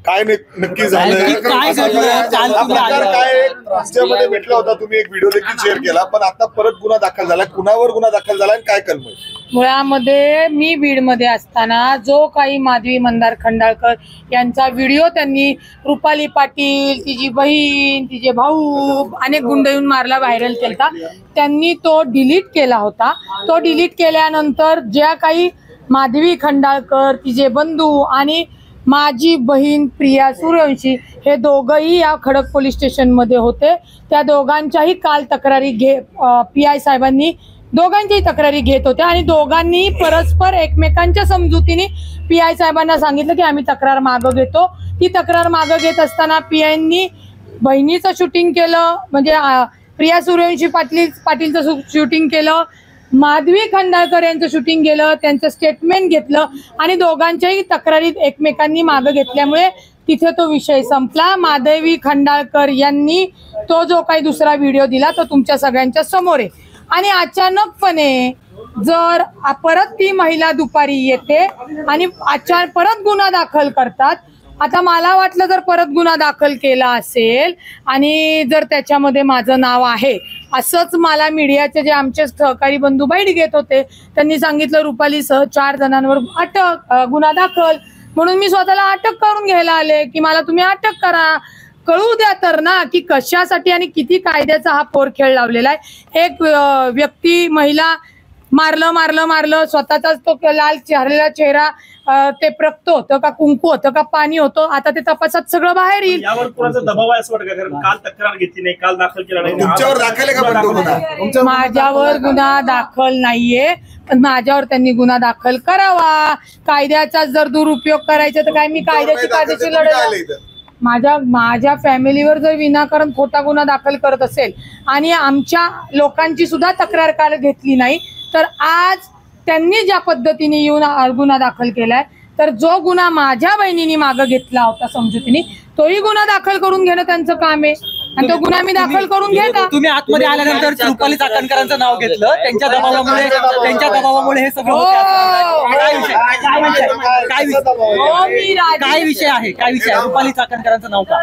काय नक्की झालं, काय राज्यामध्ये भेटला होता, तुम्ही एक व्हिडिओ देखील शेअर केला, पण आता परत गुन्हा दाखल झाला, कुणावर गुन्हा दाखल झाला आणि काय कलम? मुळामध्ये मी बीडमध्ये असताना जो काही माधवी मंदार खंडाळकर यांचा व्हिडिओ त्यांनी रुपाली पाटील, तिची बहीण, तिचे भाऊ अनेक गुंड येऊन मारला, व्हायरल केला, त्यांनी तो डिलीट केला होता. तो डिलीट केल्यानंतर ज्या काही माधवी खंडाळकर, तिचे बंधू आणि माझी बहीण प्रिया सूर्यवंशी हे दोघंही या खडक पोलीस स्टेशनमध्ये होते. त्या दोघांच्याही काल तक्रारी PI साहेबांनी दोघांच्याही तक्रारी घेत होत्या आणि दोघांनी परस्पर एकमेकांच्या समजुतीने PI साहेबांना सांगितलं की आम्ही तक्रार मागं घेतो. ती तक्रार मागं घेत असताना PIंनी बहिणीचं शूटिंग केलं, म्हणजे प्रिया सूर्यवंशी पाटीलचं शूटिंग केलं, माधवी खंडाळकर यांचं शूटिंग केलं, त्यांचं स्टेटमेंट घेतलं आणि दोघांच्याही तक्रारीत एकमेकांनी मागं घेतल्यामुळे तिथे तो विषय संपला. माधवी खंडाळकर यांनी तो जो काही दुसरा व्हिडिओ दिला तो तुमच्या सगळ्यांच्या समोर आहे आणि अचानकपणे जर परत ती महिला दुपारी येते आणि परत गुन्हा दाखल करतात. आता मला वाटलं जर परत गुन्हा दाखल केला असेल आणि जर त्याच्यामध्ये माझं नाव आहे असंच मला मीडियाचे जे आमचे सहकारी बंधू बाईट घेत होते त्यांनी सांगितलं रुपालीसह 4 जणांवर अटक, गुन्हा दाखल, म्हणून मी स्वतःला अटक करून घ्यायला आले की मला तुम्ही अटक करा, कळू द्या तर ना की कशासाठी आणि किती कायद्याचा हा पोरखेळ लावलेला आहे. एक व्यक्ती महिला मारलं स्वतःचाच तो लाल चेहऱ्याला चेहरा ते प्रक्त होतं का कुंकू होतं का पाणी होतं, आता ते तपासात सगळं बाहेर येईल. यावर कोणाचा दबाव आहे असं वाटतं का? कारण काल तक्रार घेतली नाही, काल दाखल केला नाही, तुमच्यावर दाखल आहे का? माझ्यावर गुन्हा दाखल नाहीये, पण माझ्यावर त्यांनी गुन्हा दाखल करावा. कायद्याचा जर दुरुपयोग करायचा तर काय मी कायद्याची लढाई माझ्या फॅमिलीवर जर विनाकारण खोटा गुन्हा दाखल करत असेल आणि आमच्या लोकांची सुद्धा तक्रार काल घेतली नाही तर आज त्यांनी ज्या पद्धतीने येऊन गुन्हा दाखल केलाय तर जो गुन्हा माझ्या बहिणीने मागे घेतला होता समजुतीने तोही गुन्हा दाखल करून घेणं त्यांचं काम आहे आणि तो गुन्हा मी दाखल करून घेता. तुम्ही आतमध्ये आल्यानंतर रुपाली चाकणकरांचं नाव घेतलं, त्यांच्या दबावामुळे हे सगळं काय विषय आहे रुपाली चाकणकरांचं नाव का?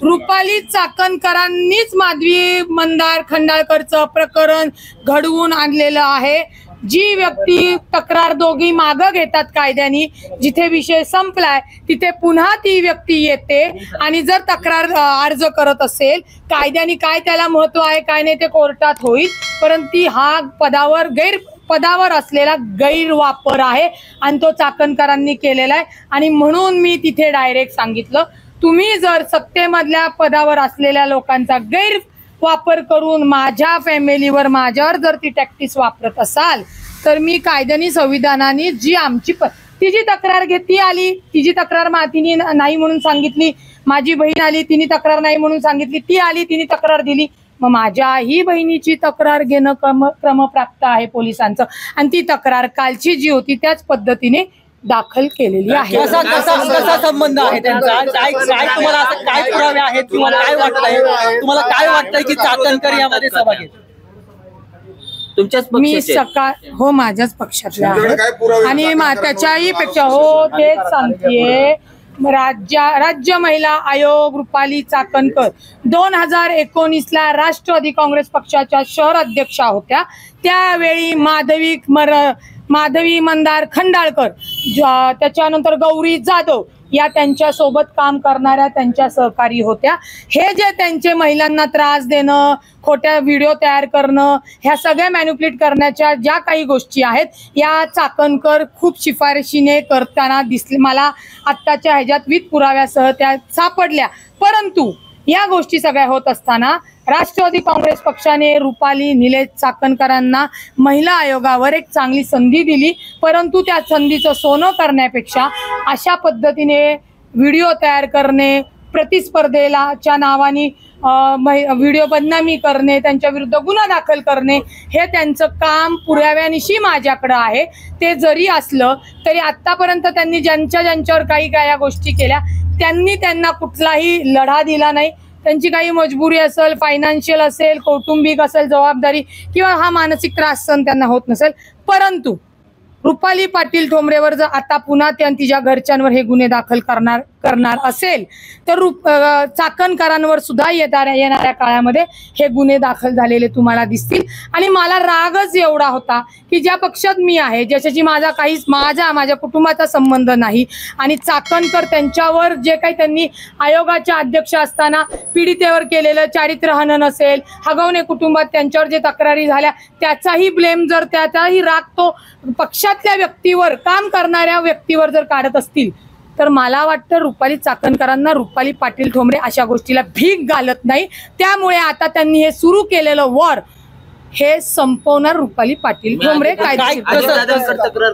रुपाली चाकणकरांनीच माधवी मंदार खंडाळकरचं प्रकरण घडवून आणलेलं आहे. जी व्यक्ती तक्रार दोघी मागं घेतात कायद्याने, जिथे विषय संपलाय तिथे पुन्हा ती व्यक्ती येते आणि जर तक्रार अर्ज करत असेल कायद्याने काय त्याला महत्व आहे काय नाही ते कोर्टात होईल, परंतु हा पदावर असलेला गैरवापर आहे आणि तो चाकणकरांनी केलेला आहे. आणि म्हणून मी तिथे डायरेक्ट सांगितलं तुम्ही जर सत्तेमधल्या पदावर असलेल्या लोकांचा गैरवापर करून माझ्या फॅमिलीवर माझ्यावर जर ती टॅक्टिस वापरत असाल तर मी कायद्याने संविधानाने जी आमची तिची तक्रार घेतली आली, तिची तक्रार तिने नाही म्हणून सांगितली, माझी बहीण आली तिने तक्रार नाही म्हणून सांगितली, ती आली तिने तक्रार दिली, मग माझ्याही बहिणीची तक्रार घेणं क्रमप्राप्त आहे पोलिसांचं आणि ती तक्रार कालची जी होती त्याच पद्धतीने दाखल केलेली आहे. कसा संबंध आहे त्यांचा? तुम्हाला काय पुरावे आहेत? तुम्हाला काय वाटतंय की चाकणकर यामध्ये सहभागी आहेत? मी हो माझ्याच पक्षातले आहे आणि त्याच्याही पेक्षा हो तेच सांगतेय. राज्य महिला आयोग रुपाली चाकणकर 2019ला राष्ट्रवादी काँग्रेस पक्षाच्या शहर अध्यक्षा होत्या. त्यावेळी माधवी मंदार खंडाळकर, त्याच्यानंतर गौरी जाधव या त्यांच्या सोबत काम करणाऱ्या त्यांच्या सहकारी होत्या. हे जे त्यांचे महिलांना त्रास देणं, खोट्या व्हिडिओ तयार करणं, ह्या सगळ्या मॅन्युप्लेट करण्याच्या ज्या काही गोष्टी आहेत या चाकणकर खूप शिफारशीने करताना दिसले मला. आत्ताच्या ह्याच्यात विथ पुराव्यासह त्या सापडल्या. परंतु या गोष्टी सगळ्या होत असताना राष्ट्रवादी काँग्रेस पक्षाने रुपाली निलेश चाकणकरांना महिला आयोगावर एक चांगली संधी दिली, परंतु त्या संधीचं सोनं करण्यापेक्षा अशा पद्धतीने व्हिडिओ तयार करणे, प्रतिस्पर्धेच्या नावाने व्हिडिओ बदनामी करणे, त्यांच्या विरुद्ध गुन्हा दाखल करणे हे त्यांचं काम पुराव्यानिशी माझ्याकडे आहे. ते जरी असलं तरी आतापर्यंत त्यांनी ज्यांच्यावर काही या गोष्टी केल्या त्यांना कुठलाही लढा दिला नाही. त्यांची काही मजबुरी असेल, फायनान्शियल असेल, कौटुंबिक असेल जबाबदारी किंवा हा मानसिक त्रास सहन त्यांना होत नसेल, परंतु रुपाली पाटील ठोंबरेवर जर आता पुन्हा तिच्या घरच्यांवर हे गुन्हे दाखल करणार असेल तर चाकणकरांवर सुद्धा येणाऱ्या काळामध्ये हे गुन्हे दाखल झालेले तुम्हाला दिसतील. आणि मला रागच एवढा होता की ज्या पक्षात मी आहे, ज्याच्याशी माझ्या कुटुंबाचा संबंध नाही, आणि चाकणकर त्यांच्यावर जे काही त्यांनी आयोगाच्या अध्यक्ष असताना पीडितेवर केलेलं चारित्र्यहनन असेल, हगवणे कुटुंबात त्यांच्यावर जे तक्रारी झाल्या त्याचाही ब्लेम जर त्याचाही राग तो पक्षातल्या व्यक्तीवर, काम करणाऱ्या व्यक्तीवर जर काढत असतील तर मला वाटतं रुपाली चाकणकरांना रुपाली पाटील ठोंबरे अशा गोष्टीला भीक घालत नाही. त्यामुळे आता त्यांनी हे सुरू केलेलं वॉर हे संपवणार रुपाली पाटील ठोंबरे.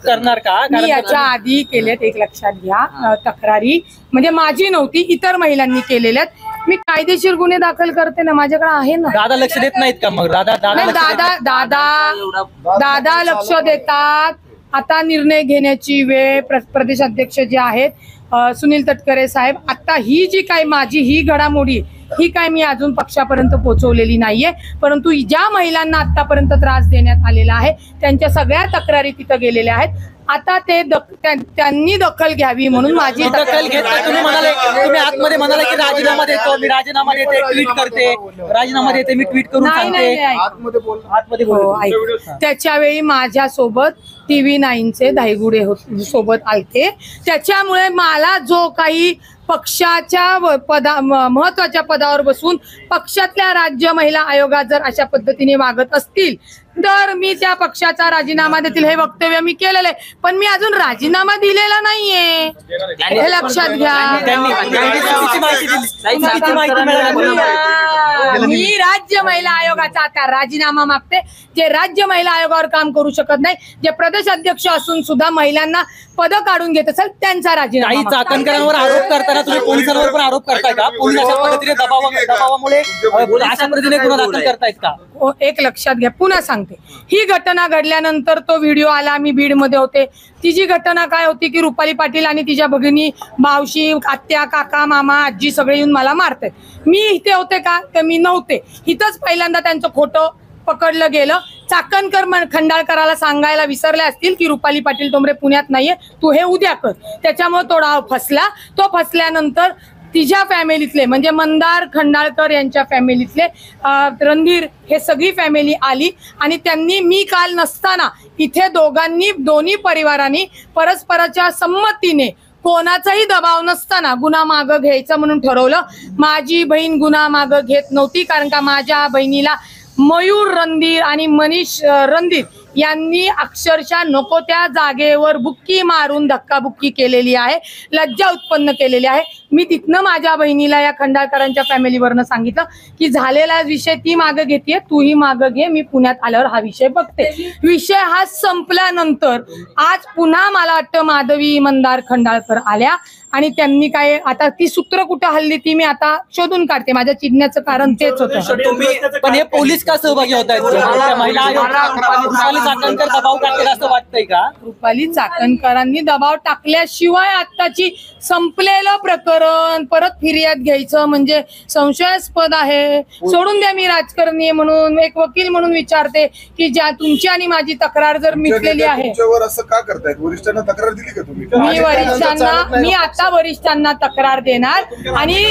करणार का? मी याच्या आधी केलेत, एक लक्षात घ्या, तक्रारी म्हणजे माझी नव्हती, इतर महिलांनी केलेल्यात. मी कायदेशीर गुन्हे दाखल करते ना, माझ्याकडे आहे ना. दादा लक्ष देत नाहीत का मग? दादा लक्ष देतात. आता निर्णय घेण्याची वेळ प्रदेश अध्यक्ष जे आहेत सुनील तटकरे साहेब, आता ही जी काय माझी ही घडामोडी ही काय मी अजून पक्षापर्यंत पोहोचवलेली नाहीये, परंतु ज्या महिलांना आतापर्यंत त्रास देण्यात आलेला आहे त्यांच्या सगळ्या तक्रारी तिथं गेलेल्या आहेत. आता ते त्यांनी दखल घ्यावी म्हणून माझी दखल घेतली. तुम्ही आतमध्ये म्हणाले की राजीनामा देतो, मी राजीनामा देते, ट्विट करते, राजीनामा देते, मी ट्विट करून सांगते. आतमध्ये त्याच्यावेळी माझ्यासोबत TV9चे धायगुडे सोबत आलते. त्याच्यामुळे मला जो काही पक्षाच्या महत्वाच्या पदावर बसून पक्षातल्या राज्य महिला आयोगात जर अशा पद्धतीने वागत असतील तर मी त्या पक्षाचा राजीनामा देतील हे वक्तव्य मी केलेलं आहे. पण मी अजून राजीनामा दिलेला नाहीये, हे लक्षात घ्या. मी राज्य महिला आयोगाचा आता राजीनामा मागते. जे राज्य महिला आयोगावर काम करू शकत नाही, जे प्रदेश अध्यक्ष असून सुद्धा महिलांना पद काढून घेत असेल त्यांचा राजीनामा. चाकणकरांवर आरोप करताना तुम्ही पोलिसांवर पण आरोप करताय का? पोलीस अशा पद्धतीने दबावामुळे अशा पद्धतीने गुन्हा दाखल करतायत का? एक लक्षात घ्या, पुन्हा सांगते, ही घटना घडल्यानंतर तो व्हिडिओ आला, मी बीडमध्ये होते. तिची घटना काय होती की रुपाली पाटील आणि तिच्या भगिनी, मावशी, आत्या, काका, मामा, आजी सगळे येऊन मला मारतात. मी इथे होते का? तर मी नव्हते. इथंच पहिल्यांदा त्यांचं खोटं पकडलं गेलं. चाकणकर खंडाळकराला सांगायला विसरले असतील की रुपाली पाटील ठोंबरे पुण्यात नाहीये, तू हे उद्या कर. त्याच्यामुळे तो डाव फसला. तो फसल्यानंतर तिच्या फॅमिलीतले म्हणजे मंदार खंडाळकर यांच्या फॅमिलीतले रणधीर हे सगळी फॅमिली आली आणि त्यांनी मी काल नसताना इथे दोन्ही परिवारांनी परस्पराच्या संमतीने कोणाचाही दबाव नसताना गुन्हा मागं घ्यायचं म्हणून ठरवलं. माझी बहीण गुन्हा मागं घेत नव्हती, कारण का माझ्या बहिणीला मयूर रणधीर आणि मनीष रणधीर यांनी अक्षरशः नको त्या जागेवर बुक्की मारून धक्काबुक्की केलेली आहे, लज्जा उत्पन्न केलेली आहे. मी तिथनं माझ्या बहिणीला या खंडाळकरांच्या फॅमिलीवरनं सांगितलं की झालेला विषय ती मागं घेतेय, तूही मागं घे, मी पुण्यात आल्यावर हा विषय बघते. विषय हा संपल्यानंतर आज पुन्हा मला वाटतं माधवी मंदार खंडाळकर आल्या आणि त्यांनी काय आता ती सूत्र कुठं हल्ली ती मी आता शोधून काढते. माझ्या चिडण्याचं कारण तेच होतं. पण हे पोलीस का सहभागी होत आहेत? महिला आयोग चाकणकर दबाव टाकलेला असं वाटतंय का? रुपाली चाकणकरांनी दबाव टाकल्याशिवाय आत्ताची संपलेलं प्रकरण परत फिर्याद घ्यायचं म्हणजे संशयास्पद आहे. सोडून द्या, मी राजकारणी म्हणून एक वकील म्हणून विचारते की ज्या तुमची आणि माझी तक्रार जर मिटलेली आहे. असं का करतायत? वरिष्ठांना तक्रार दिली का तुम्ही? मी आता वरिष्ठांना तक्रार देणार आणि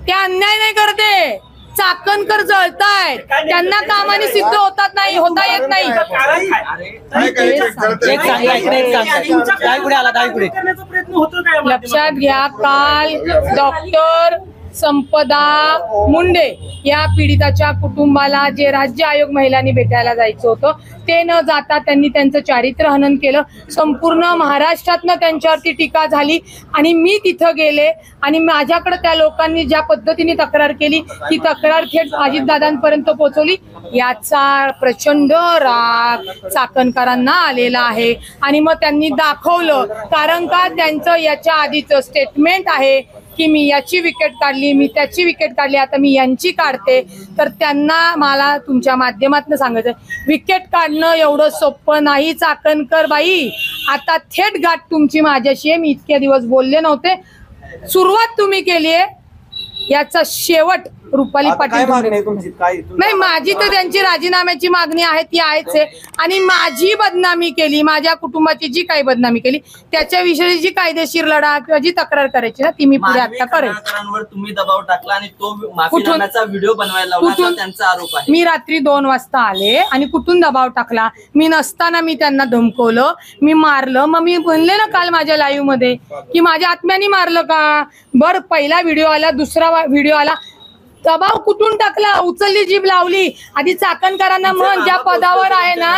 ते अन्याय नाही करते. चाकणकर जळतायत, त्यांना कामाने सिद्ध होता येत नाही. लक्षात घ्या, काल डॉक्टर संपदा मुंडे या पीडिताच्या कुटुंबाला जे राज्य आयोग महिलांनी भेटायला जायचं होतं ते न जाता त्यांनी त्यांचं चारित्र्यहनन केलं. संपूर्ण महाराष्ट्रातनं त्यांच्यावरती टीका झाली आणि मी तिथं गेले आणि माझ्याकडे त्या लोकांनी ज्या पद्धतीने तक्रार केली ती तक्रार थेट अजितदादांपर्यंत पोहोचवली. याचा प्रचंड राग चाकणकरांना आलेला आहे आणि मग त्यांनी दाखवलं, कारण का त्यांचं याच्या आधीचं स्टेटमेंट आहे की मी याची विकेट काढली, मी त्याची विकेट काढली, आता मी यांची काढते. तर त्यांना मला तुमच्या माध्यमातून सांगायचं, विकेट काढणं एवढं सोपं नाही चाकणकर बाई. आता थेट गाठ तुमची माझ्याशी आहे. मी इतके दिवस बोलले नव्हते, सुरुवात तुम्ही केली आहे, याचा शेवट रुपाली आता काय पाटील मागणी आहे तुमची? काय नाही, माझी तर त्यांची राजीनाम्याची मागणी आहे ती आहेच आहे. आणि माझी बदनामी केली, माझ्या कुटुंबाची जी काही बदनामी केली त्याच्याविषयी जी कायदेशीर लढा किंवा जी तक्रार करायची ना ती मी पुढे आता करेन. खंडाळकरांवर तुम्ही दबाव टाकला आणि तो कुठून? माफीनाम्याचा व्हिडिओ बनवायला लावला असा कुठून? त्यांचा आरोप आहे. मी रात्री 2 वाजता आले आणि कुठून दबाव टाकला? मी नसताना मी त्यांना धमकवलं, मी मारलं. मग मी म्हणले ना काल माझ्या लाईव्ह मध्ये की माझ्या आत्म्याने मारलं का? बर, पहिला व्हिडिओ आला, दुसरा व्हिडिओ आला, दबाव कुठून टाकला? उचलली जीभ लावली. आधी चाकणकरांना म्हण ज्या पदावर आहे ना.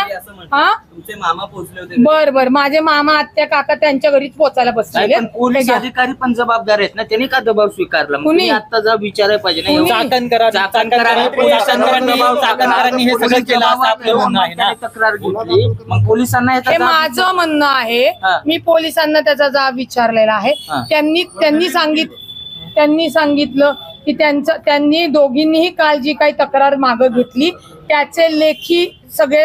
हा, तुमचे मामा पोहोचले होते. बर, माझे मामा आत्या काका त्यांच्या घरीच पोचायला बसलेले. पण पोलीस अधिकारी पण जबाबदार आहेत ना, त्यांनी का दबाव स्वीकारला? मग कुणी? तुम्ही आता जर विचारायला पाहिजे कुणी? ना. चाकणकरांनी हे सगळं केलं असं आपलं म्हणणं आहे ना. तक्रार घेतली, मग पोलिसांना हे याचा जाब- माझं म्हणणं आहे. हा. मी पोलिसांना त्याचा जाब विचारलेला आहे. हा. त्यांनी सांगितलं की त्यांनी दोघींनीही काल जी काही तक्रार मागे घेतली त्याचे लेखी सगळे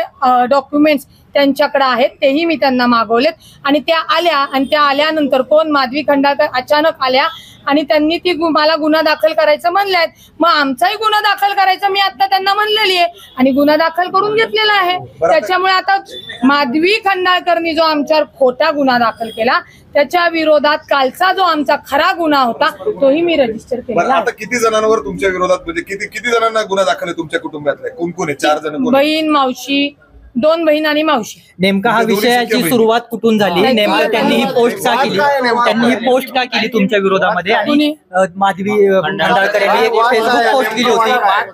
डॉक्युमेंट्स त्यांच्याकडे आहेत, तेही मी त्यांना मागवलेत. आणि त्या आल्या आणि त्या आल्यानंतर कोण माधवी खंडाळकर अचानक आल्या आणि त्यांनी मला गुन्हा दाखल करायचं म्हणल्यात. मग आमचाही गुन्हा दाखल करायचा मी आता त्यांना म्हणलेली आहे आणि गुन्हा दाखल करून घेतलेला आहे. त्याच्यामुळे आता माधवी खंडाळकरनी जो आमच्यावर खोटा गुन्हा दाखल केला त्याच्या विरोधात कालचा जो आमचा खरा गुन्हा होता तोही मी रजिस्टर केलेला आता किती जणांवर तुमच्या विरोधात म्हणजे किती जणांना गुन्हा दाखल आहे तुमच्या कुटुंबातले? कोण कोण आहे? 4 जण कोण? बहीण, मावशी, 2 बहीण आणि मावशी. नेमका हा म्हणजे दोन्ही विषयाची सख्या सुरुवात कुठून झाली? नाही, नेमकं नाही, त्यांनी ही नाही, पोस्ट का केली? त्यांनी ही पोस्ट का केली तुमच्या विरोधामध्ये? आणि कुणी? माधवी खंडाळकर यांनी एक फेसबुक पोस्ट केली होती.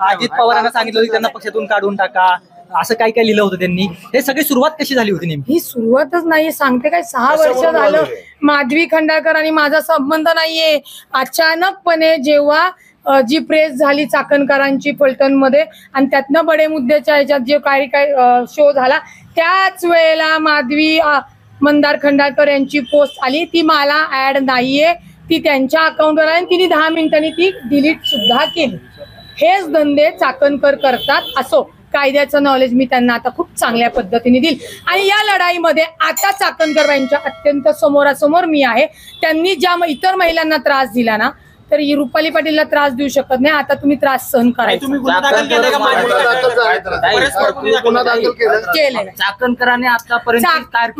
अजित पवारांना सांगितलं होतं त्यांना पक्षातून काढून टाका, असं काय काय लिहिलं होतं त्यांनी. हे सगळी सुरुवात कशी झाली होती नेमकी? ही सुरुवातच नाही, सांगते काय. 6 वर्ष झालं माधवी खंडाळकर आणि माझा संबंध नाहीये. अचानकपणे जेव्हा जी प्रेस झाली चाकणकरांची फलटणमध्ये आणि त्यातनं बडे मुद्द्याच्या ह्याच्यात जे काही शो झाला त्याच वेळेला माधवी मंदार खंडाळकर यांची पोस्ट आली. ती मला ऍड नाहीये, ती त्यांच्या अकाउंटवर आहे. तिने 10 मिनिटांनी ती डिलीट सुद्धा केली. हेच धंदे चाकणकर करतात. असो, कायद्याचं नॉलेज मी त्यांना आता खूप चांगल्या पद्धतीने देईल. आणि या लढाईमध्ये आता चाकणकर यांच्या अत्यंत समोरासमोर मी आहे. त्यांनी ज्या इतर महिलांना त्रास दिला ना, तर रुपाली पाटीलला त्रास देऊ शकत नाही. आता तुम्ही त्रास सहन करायचा. केलेला चाकणकरांनी आतापर्यंत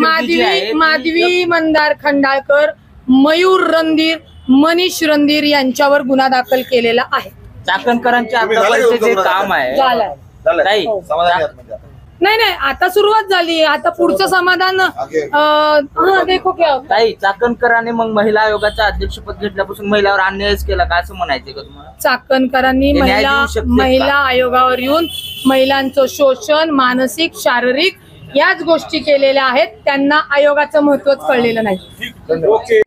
माधवी मंदार खंडाळकर, मयूर रणधीर, मनीष रणधीर यांच्यावर गुन्हा दाखल केलेला आहे. चाकणकरांचे आतापर्यंत जे काम आहे झालाय. ताई, समाधानी आहात म्हणजे आता? नाही, आता सुरुवात झाली. आता पुढचं समाधान देखो क्या होता. ताई, चाकणकरांनी मग महिला आयोगाचं अध्यक्षपद घेतल्यापासून महिलावर अन्यायच केला का असं म्हणायचं का तुम्हाला? चाकणकरांनी हे न्याय देऊ शकते का? महिला आयोगावर येऊन महिलांचं शोषण, मानसिक, शारीरिक याच गोष्टी केलेल्या आहेत. त्यांना आयोगाचं महत्वच कळलेलं नाही. ओके.